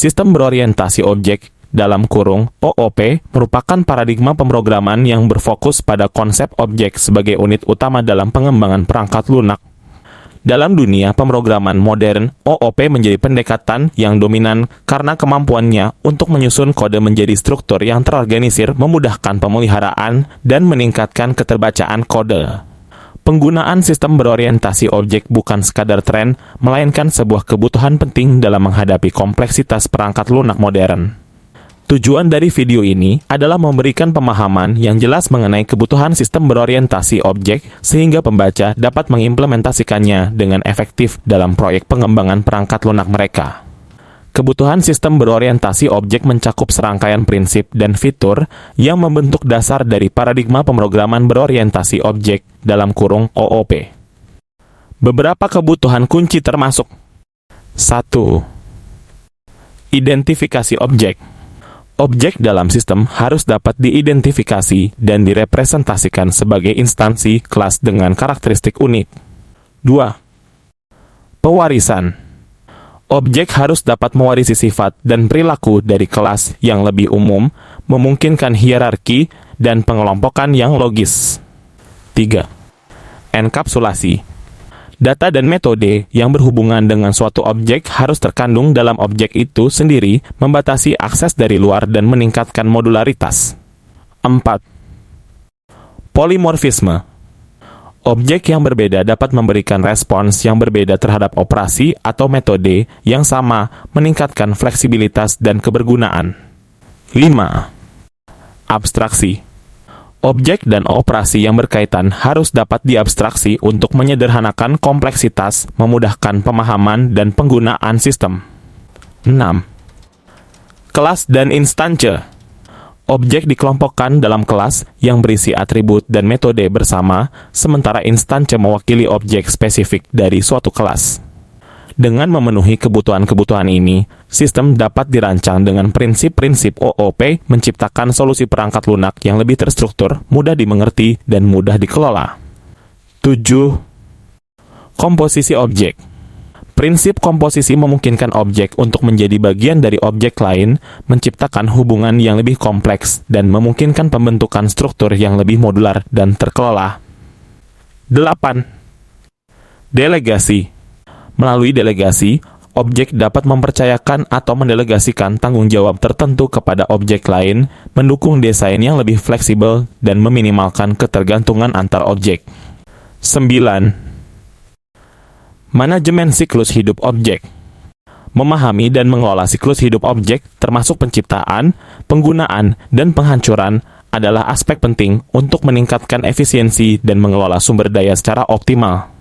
Sistem berorientasi objek dalam kurung OOP merupakan paradigma pemrograman yang berfokus pada konsep objek sebagai unit utama dalam pengembangan perangkat lunak. Dalam dunia pemrograman modern, OOP menjadi pendekatan yang dominan karena kemampuannya untuk menyusun kode menjadi struktur yang terorganisir, memudahkan pemeliharaan, dan meningkatkan keterbacaan kode. Penggunaan sistem berorientasi objek bukan sekadar tren, melainkan sebuah kebutuhan penting dalam menghadapi kompleksitas perangkat lunak modern. Tujuan dari video ini adalah memberikan pemahaman yang jelas mengenai kebutuhan sistem berorientasi objek sehingga pembaca dapat mengimplementasikannya dengan efektif dalam proyek pengembangan perangkat lunak mereka. Kebutuhan sistem berorientasi objek mencakup serangkaian prinsip dan fitur yang membentuk dasar dari paradigma pemrograman berorientasi objek dalam kurung OOP. Beberapa kebutuhan kunci termasuk 1. Identifikasi objek. Objek dalam sistem harus dapat diidentifikasi dan direpresentasikan sebagai instansi kelas dengan karakteristik unik. 2. Pewarisan. Objek harus dapat mewarisi sifat dan perilaku dari kelas yang lebih umum, memungkinkan hierarki dan pengelompokan yang logis. 3. Enkapsulasi. Data dan metode yang berhubungan dengan suatu objek harus terkandung dalam objek itu sendiri, membatasi akses dari luar dan meningkatkan modularitas. 4. Polimorfisme. Objek yang berbeda dapat memberikan respons yang berbeda terhadap operasi atau metode yang sama, meningkatkan fleksibilitas dan kebergunaan. 5. Abstraksi. Objek dan operasi yang berkaitan harus dapat diabstraksi untuk menyederhanakan kompleksitas, memudahkan pemahaman dan penggunaan sistem. 6. Kelas dan instansi. Objek dikelompokkan dalam kelas yang berisi atribut dan metode bersama, sementara instansi mewakili objek spesifik dari suatu kelas. Dengan memenuhi kebutuhan-kebutuhan ini, sistem dapat dirancang dengan prinsip-prinsip OOP, menciptakan solusi perangkat lunak yang lebih terstruktur, mudah dimengerti, dan mudah dikelola. 7. Komposisi objek. Prinsip komposisi memungkinkan objek untuk menjadi bagian dari objek lain, menciptakan hubungan yang lebih kompleks, dan memungkinkan pembentukan struktur yang lebih modular dan terkelola. 8. Delegasi. Melalui delegasi, objek dapat mempercayakan atau mendelegasikan tanggung jawab tertentu kepada objek lain, mendukung desain yang lebih fleksibel, dan meminimalkan ketergantungan antar objek. 9. Manajemen siklus hidup objek. Memahami dan mengelola siklus hidup objek, termasuk penciptaan, penggunaan, dan penghancuran, adalah aspek penting untuk meningkatkan efisiensi dan mengelola sumber daya secara optimal.